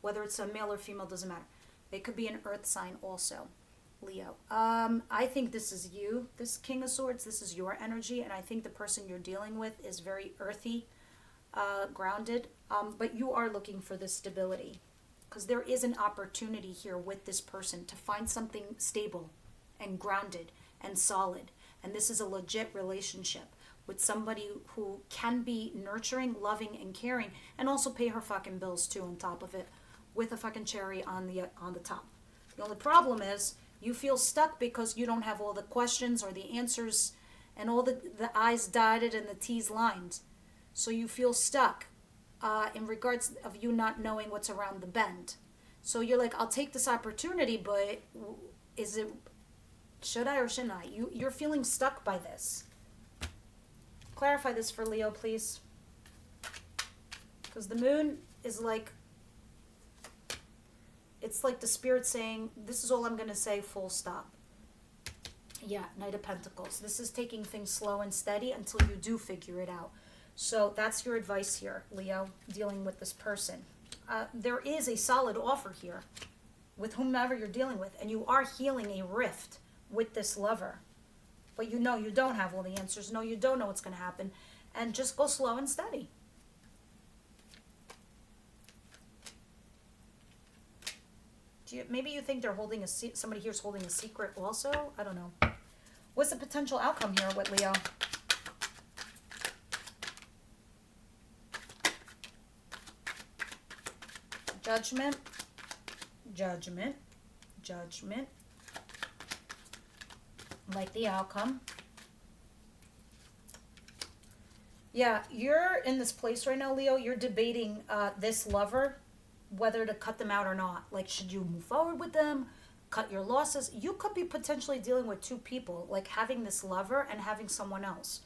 Whether it's a male or female, doesn't matter. They could be an earth sign also, Leo. I think this is you, this King of Swords. This is your energy, and I think the person you're dealing with is very earthy, grounded. But you are looking for this stability, because there is an opportunity here with this person to find something stable and grounded and solid. And this is a legit relationship with somebody who can be nurturing, loving, and caring, and also pay her fucking bills too on top of it, with a fucking cherry on the top. The only problem is you feel stuck because you don't have all the questions or the answers and all the I's dotted and the T's lined. So you feel stuck in regards of you not knowing what's around the bend. So you're like, I'll take this opportunity, but is it, should I or shouldn't I? You're feeling stuck by this. Clarify this for Leo, please. Because the moon is like, it's like the spirit saying, this is all I'm going to say, full stop. Yeah, Knight of Pentacles. This is taking things slow and steady until you do figure it out. So that's your advice here, Leo, dealing with this person. There is a solid offer here with whomever you're dealing with, and you are healing a rift with this lover. But you know you don't have all the answers. No, you don't know what's going to happen. And just go slow and steady. Maybe you think they're holding somebody here's holding a secret also? I don't know. What's the potential outcome here with Leo? Judgment, judgment, judgment. Like the outcome. Yeah, you're in this place right now, Leo. You're debating this lover, whether to cut them out or not. Like, should you move forward with them, cut your losses? You could be potentially dealing with two people, like having this lover and having someone else.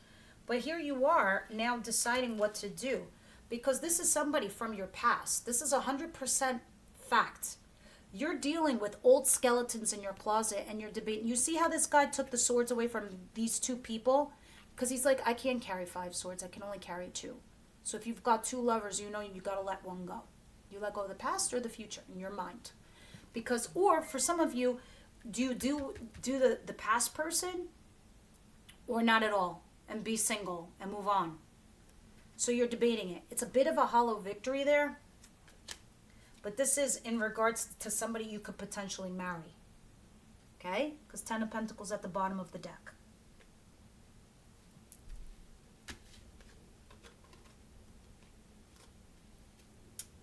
But here you are now deciding what to do, because this is somebody from your past. This is 100% fact. You're dealing with old skeletons in your closet, and you're debating. You see how this guy took the swords away from these two people? Because he's like, I can't carry 5 swords. I can only carry 2. So if you've got 2 lovers, you know you got to let one go. You let go of the past or the future in your mind. Because, or for some of you, do you do the past person or not at all and be single and move on? So you're debating it. It's a bit of a hollow victory there. But this is in regards to somebody you could potentially marry. Okay? Because 10 of Pentacles at the bottom of the deck.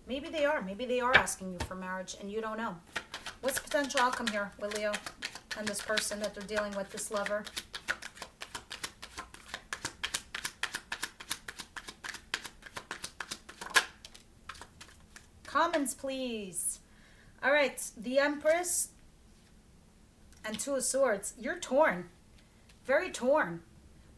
Maybe they are. Maybe they are asking you for marriage and you don't know. What's the potential outcome here with Leo and this person that they're dealing with, this lover? Comments, please. All right, the Empress and Two of Swords. You're torn. Very torn.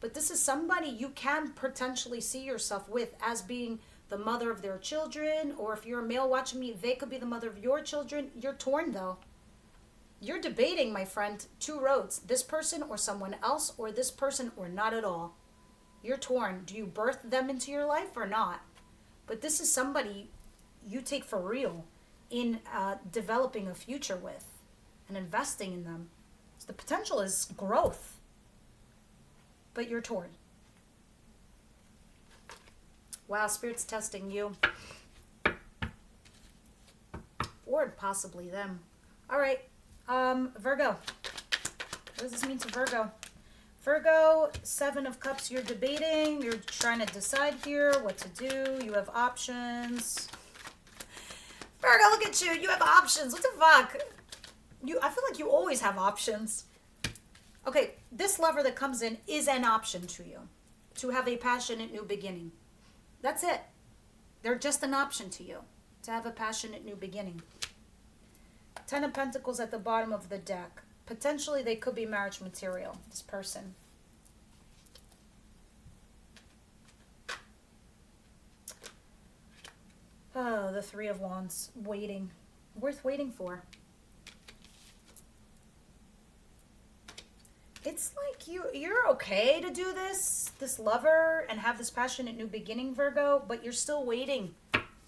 But this is somebody you can potentially see yourself with as being the mother of their children, or if you're a male watching me, they could be the mother of your children. You're torn, though. You're debating, my friend, two roads. This person or someone else, or this person or not at all. You're torn. Do you birth them into your life or not? But this is somebody you take for real in developing a future with and investing in them. So the potential is growth. But you're torn. Wow, Spirit's testing you. Or possibly them. All right, Virgo. What does this mean to Virgo? Virgo, 7 of Cups, you're debating. You're trying to decide here what to do. You have options. Virgo, look at you. You have options. What the fuck? I feel like you always have options. Okay, this lover that comes in is an option to you. To have a passionate new beginning. That's it. They're just an option to you. To have a passionate new beginning. 10 of Pentacles at the bottom of the deck. Potentially they could be marriage material, this person. Oh, the 3 of Wands. Waiting. Worth waiting for. It's like you're okay to do this lover, and have this passionate new beginning, Virgo, but you're still waiting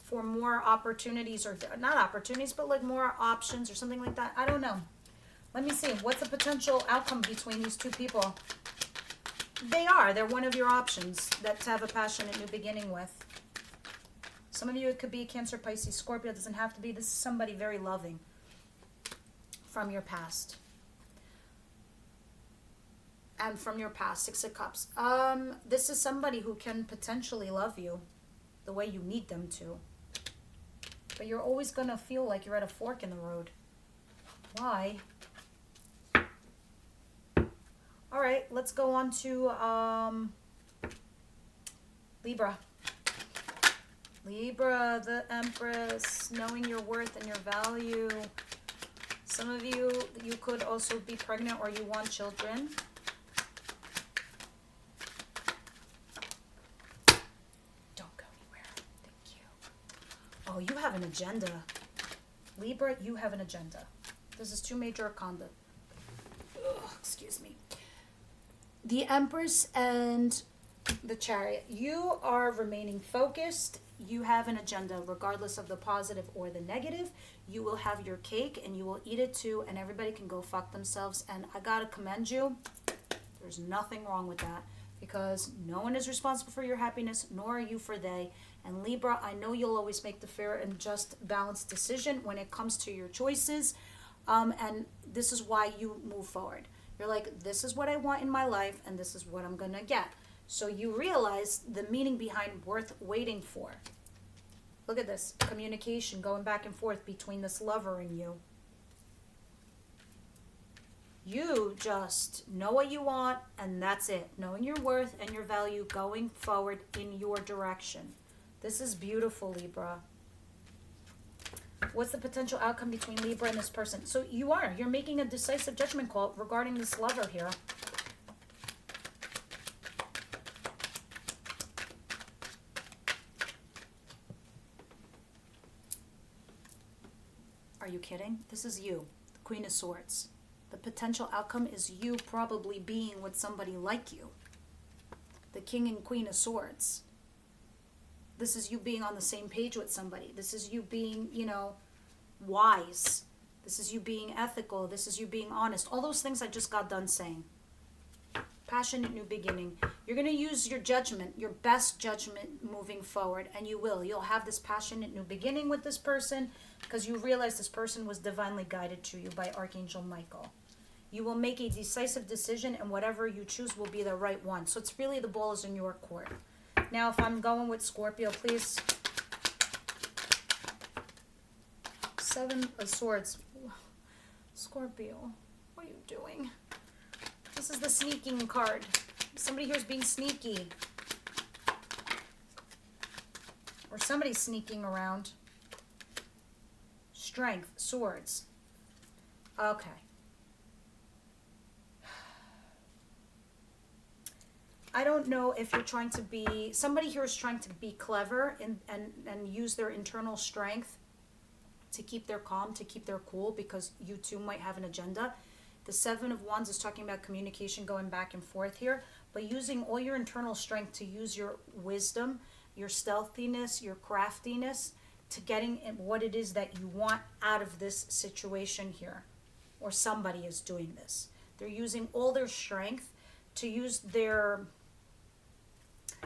for more opportunities, or not opportunities, but like more options or something like that. I don't know. Let me see. What's the potential outcome between these two people? They're one of your options that to have a passionate new beginning with. Some of you, it could be Cancer, Pisces, Scorpio. It doesn't have to be. This is somebody very loving from your past. And from your past, 6 of Cups. This is somebody who can potentially love you the way you need them to. But you're always going to feel like you're at a fork in the road. Why? All right, let's go on to Libra. Libra, the Empress, knowing your worth and your value. Some of you could also be pregnant or you want children. Oh, you have an agenda. Libra, you have an agenda. This is 2 major arcana. Excuse me. The Empress and the Chariot. You are remaining focused. You have an agenda, regardless of the positive or the negative. You will have your cake and you will eat it too, and everybody can go fuck themselves. And I gotta commend you. There's nothing wrong with that, because no one is responsible for your happiness, nor are you for they. And Libra, I know you'll always make the fair and just balanced decision when it comes to your choices. And this is why you move forward. You're like, this is what I want in my life, and this is what I'm going to get. So you realize the meaning behind worth waiting for. Look at this. Communication going back and forth between this lover and you. You just know what you want, and that's it. Knowing your worth and your value, going forward in your direction. This is beautiful, Libra. What's the potential outcome between Libra and this person? So you're making a decisive judgment call regarding this lover here. Are you kidding? This is you, the Queen of Swords. The potential outcome is you probably being with somebody like you. The King and Queen of Swords. This is you being on the same page with somebody. This is you being, wise. This is you being ethical. This is you being honest. All those things I just got done saying. passionate new beginning. You're going to use your judgment, your best judgment moving forward, and you will. You'll have this passionate new beginning with this person because you realize this person was divinely guided to you by Archangel Michael. You will make a decisive decision, and whatever you choose will be the right one. So it's really the ball is in your court. Now, if I'm going with Scorpio, please. Seven of Swords. Scorpio, what are you doing? This is the sneaking card. Somebody here is being sneaky. Or somebody's sneaking around. Strength, Swords. Okay. I don't know if you're trying to be, somebody here is trying to be clever and use their internal strength to keep their calm, to keep their cool, because you too might have an agenda. The Seven of Wands is talking about communication going back and forth here, but using all your internal strength to use your wisdom, your stealthiness, your craftiness to getting what it is that you want out of this situation here. Or somebody is doing this. They're using all their strength to use their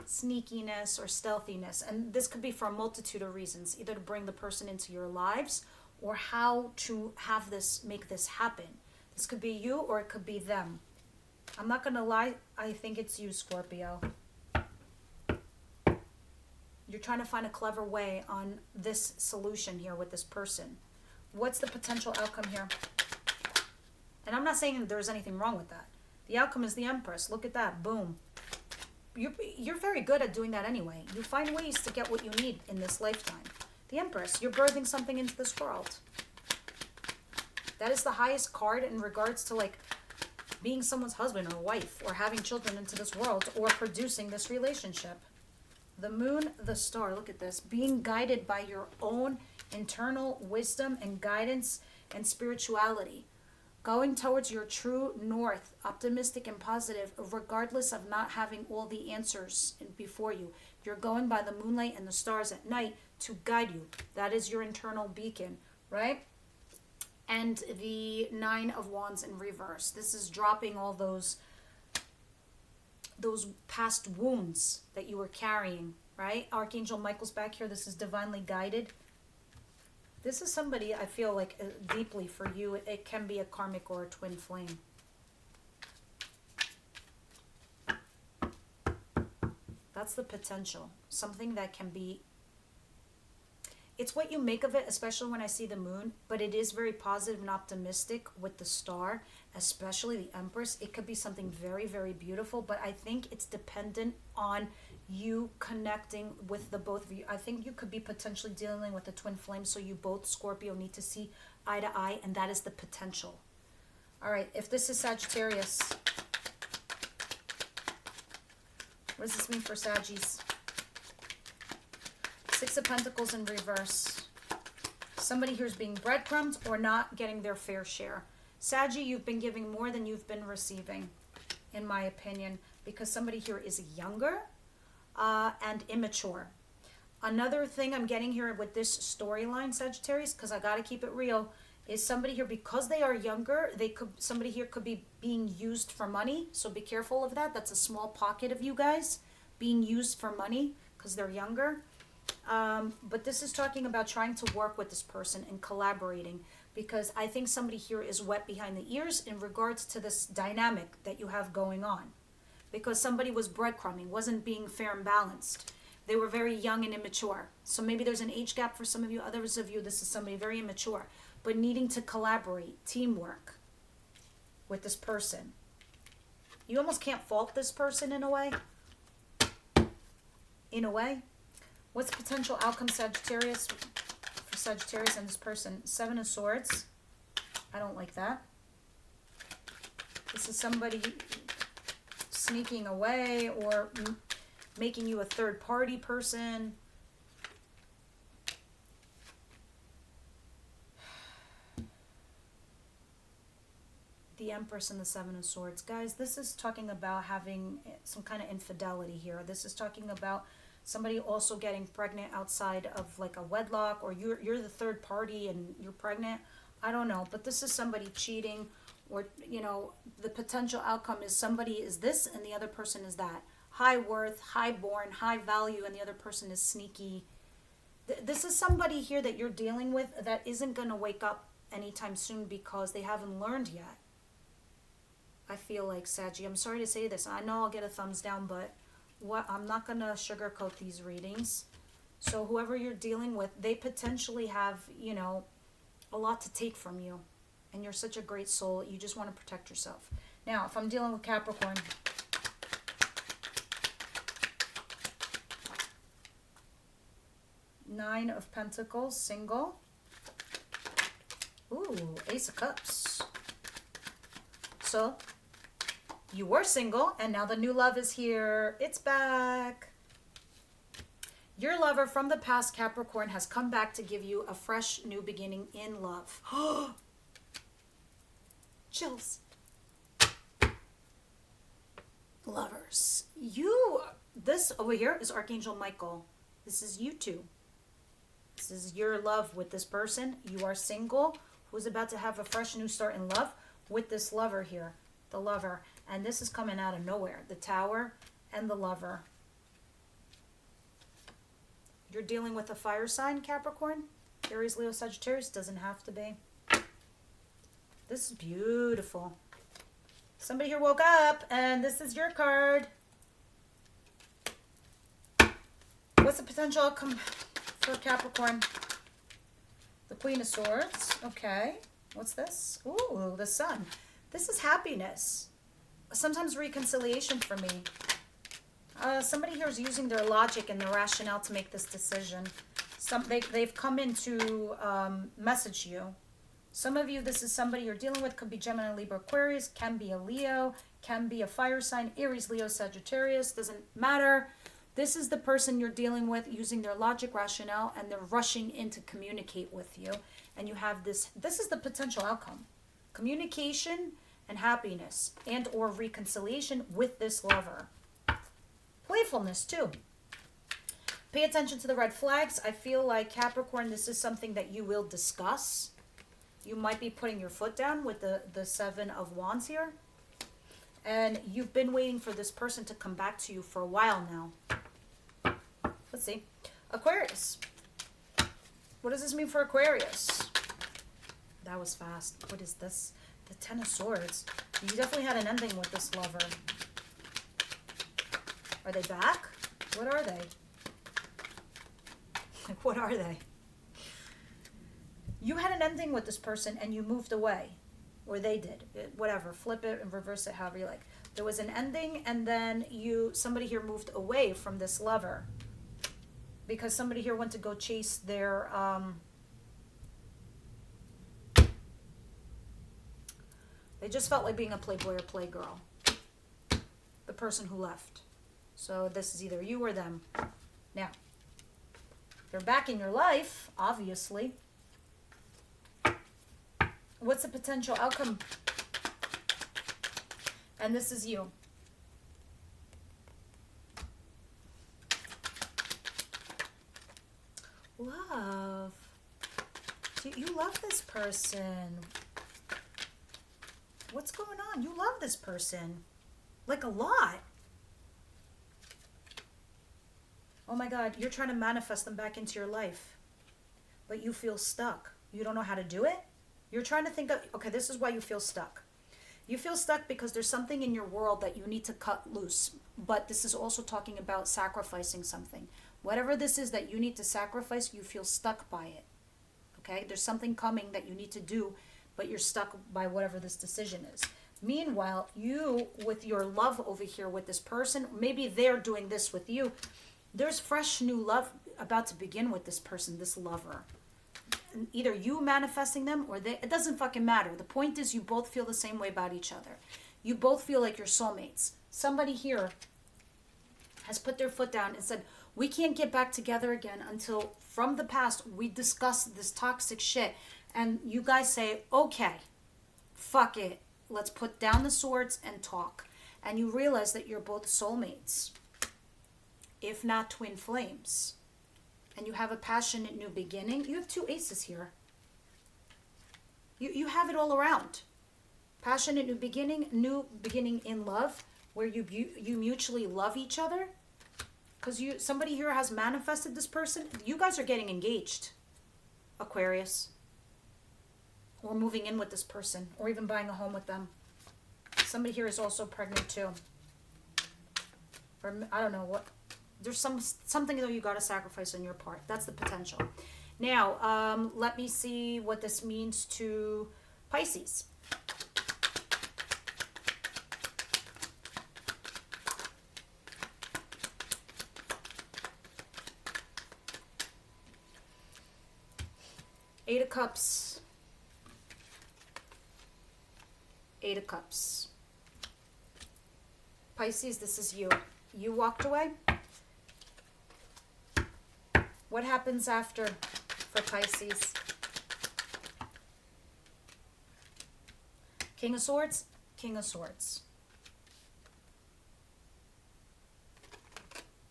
sneakiness or stealthiness, and this could be for a multitude of reasons, either to bring the person into your lives or how to have this, make this happen. This could be you or it could be them. I'm not gonna lie, I think it's you, Scorpio. You're trying to find a clever way on this solution here with this person. What's the potential outcome here? And I'm not saying there's anything wrong with that. The outcome is the Empress. Look at that, boom. You're very good at doing that anyway. You find ways to get what you need in this lifetime. The Empress, you're birthing something into this world. That is the highest card in regards to like being someone's husband or wife or having children into this world or producing this relationship. The Moon, the Star, look at this. Being guided by your own internal wisdom and guidance and spirituality. Going towards your true north, optimistic and positive, regardless of not having all the answers before you. You're going by the moonlight and the stars at night to guide you. That is your internal beacon, right? And the Nine of Wands in reverse. This is dropping all those past wounds that you were carrying, right? Archangel Michael's back here. This is divinely guided. This is somebody I feel like deeply for you. It can be a karmic or a twin flame. That's the potential. Something that can be... It's what you make of it, especially when I see the moon. But it is very positive and optimistic with the star, especially the Empress. It could be something very, very beautiful. But I think it's dependent on you connecting with the both of you. I think you could be potentially dealing with a twin flame, so you both, Scorpio, need to see eye to eye, and that is the potential. All right, if this is Sagittarius, what does this mean for Saggies? Six of Pentacles in reverse. Somebody here is being breadcrumbed or not getting their fair share. Saggy, you've been giving more than you've been receiving, in my opinion, because somebody here is younger and immature. Another thing I'm getting here with this storyline, Sagittarius, because I got to keep it real, is somebody here, because they are younger, somebody here could be being used for money. So be careful of that. That's a small pocket of you guys being used for money because they're younger. But this is talking about trying to work with this person and collaborating, because I think somebody here is wet behind the ears in regards to this dynamic that you have going on. Because somebody was breadcrumbing, wasn't being fair and balanced. They were very young and immature. So maybe there's an age gap for some of you. Others of you, this is somebody very immature, but needing to collaborate, teamwork with this person. You almost can't fault this person in a way. In a way. What's the potential outcome, Sagittarius, for Sagittarius and this person? Seven of Swords. I don't like that. This is somebody sneaking away or making you a third-party person. The Empress and the Seven of Swords. Guys, this is talking about having some kind of infidelity here. This is talking about somebody also getting pregnant outside of like a wedlock, or you're the third party and you're pregnant. I don't know, but this is somebody cheating Or, you know, the potential outcome is somebody is this and the other person is that. High worth, high born, high value, and the other person is sneaky. This is somebody here that you're dealing with that isn't going to wake up anytime soon because they haven't learned yet. I feel like, Saggy, I'm sorry to say this. I know I'll get a thumbs down, but I'm not going to sugarcoat these readings. So whoever you're dealing with, they potentially have, you know, a lot to take from you. And you're such a great soul. You just want to protect yourself. Now, if I'm dealing with Capricorn, Nine of Pentacles, single. Ooh, Ace of Cups. So, you were single, and now the new love is here. It's back. Your lover from the past, Capricorn, has come back to give you a fresh new beginning in love. Chills. Lovers. This over here is Archangel Michael. This is you two. This is your love with this person. You are single, who's about to have a fresh new start in love with this lover here. The lover. And this is coming out of nowhere. The Tower and the lover. You're dealing with a fire sign, Capricorn. Aries, Leo, Sagittarius. Doesn't have to be. This is beautiful. Somebody here woke up, and this is your card. What's the potential outcome for Capricorn? The Queen of Swords. Okay. What's this? Ooh, the Sun. This is happiness. Sometimes reconciliation for me. Somebody here is using their logic and their rationale to make this decision. They've come in to message you. Some of you, this is somebody you're dealing with. Could be Gemini, Libra, Aquarius. Can be a Leo. Can be a fire sign. Aries, Leo, Sagittarius. Doesn't matter. This is the person you're dealing with using their logic, rationale, and they're rushing in to communicate with you. And you have this. This is the potential outcome. Communication and happiness and or reconciliation with this lover. Playfulness too. Pay attention to the red flags. I feel like Capricorn, this is something that you will discuss. You might be putting your foot down with the Seven of Wands here. And you've been waiting for this person to come back to you for a while now. Let's see. Aquarius. What does this mean for Aquarius? That was fast. What is this? The Ten of Swords. You definitely had an ending with this lover. Are they back? What are they? Like, what are they? You had an ending with this person and you moved away. Or they did. Whatever. Flip it and reverse it however you like. There was an ending and then somebody here moved away from this lover. Because somebody here went to go chase their... They just felt like being a playboy or playgirl. The person who left. So this is either you or them. Now, they're back in your life, obviously. What's the potential outcome? And this is you. Love. You love this person. What's going on? You love this person. Like a lot. Oh my God, you're trying to manifest them back into your life. But you feel stuck. You don't know how to do it? You're trying to think of, okay, this is why you feel stuck. You feel stuck because there's something in your world that you need to cut loose. But this is also talking about sacrificing something. Whatever this is that you need to sacrifice, you feel stuck by it. Okay? There's something coming that you need to do, but you're stuck by whatever this decision is. Meanwhile, you, with your love over here with this person, maybe they're doing this with you. There's fresh new love about to begin with this person, this lover. And either you manifesting them or they, it doesn't fucking matter. The point is you both feel the same way about each other. You both feel like you're soulmates. Somebody here has put their foot down and said, we can't get back together again until from the past we discuss this toxic shit. And you guys say, okay, fuck it. Let's put down the swords and talk. And you realize that you're both soulmates, if not twin flames. And you have a passionate new beginning. You have two aces here. You have it all around. Passionate new beginning in love, where you mutually love each other. Because somebody here has manifested this person. You guys are getting engaged, Aquarius. Or moving in with this person, or even buying a home with them. Somebody here is also pregnant too. Or I don't know what. There's something that you got to sacrifice on your part. That's the potential. Now, let me see what this means to Pisces. Eight of Cups. Eight of Cups. Pisces, this is you. You walked away. What happens after for Pisces? King of Swords, King of Swords.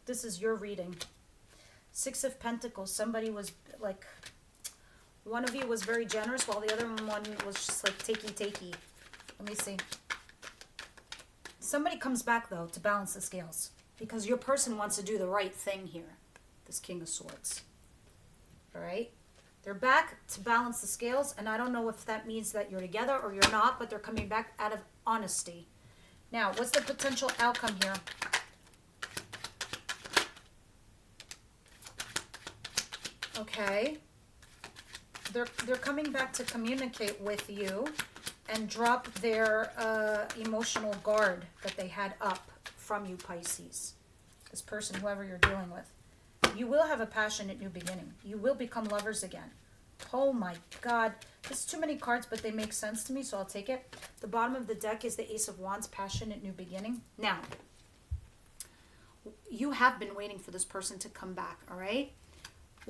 This is your reading. Six of Pentacles. Somebody was like, one of you was very generous while the other one was just like takey. Let me see. Somebody comes back though to balance the scales, because your person wants to do the right thing here. This King of Swords. All right. They're back to balance the scales, and I don't know if that means that you're together or you're not, but they're coming back out of honesty. Now, what's the potential outcome here? Okay. They're coming back to communicate with you and drop their emotional guard that they had up from you, Pisces. This person, whoever you're dealing with. You will have a passionate new beginning. You will become lovers again. Oh my God. There's too many cards, but they make sense to me, so I'll take it. The bottom of the deck is the Ace of Wands, passionate new beginning. Now, you have been waiting for this person to come back, all right?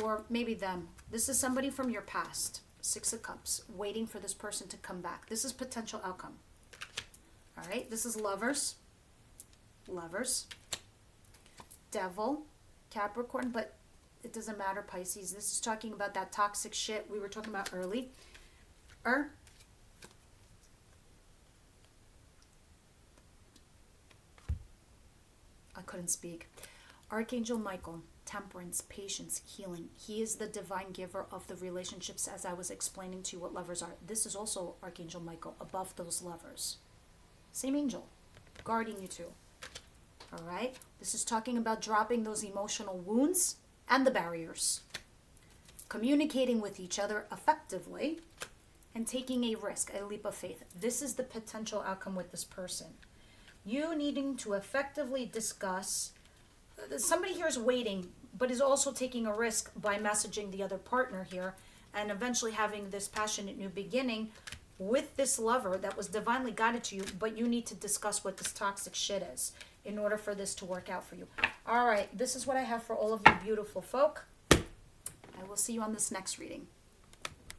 Or maybe them. This is somebody from your past. Six of Cups, waiting for this person to come back. This is potential outcome. All right, this is lovers. Lovers. Devil. Capricorn, but it doesn't matter, Pisces. This is talking about that toxic shit we were talking about earlier. I couldn't speak. Archangel Michael, temperance, patience, healing. He is the divine giver of the relationships, as I was explaining to you what lovers are. This is also Archangel Michael above those lovers. Same angel, guarding you too. All right? This is talking about dropping those emotional wounds and the barriers. Communicating with each other effectively and taking a risk, a leap of faith. This is the potential outcome with this person. You needing to effectively discuss. Somebody here is waiting, but is also taking a risk by messaging the other partner here and eventually having this passionate new beginning with this lover that was divinely guided to you, but you need to discuss what this toxic shit is in order for this to work out for you. All right, this is what I have for all of you beautiful folk. I will see you on this next reading.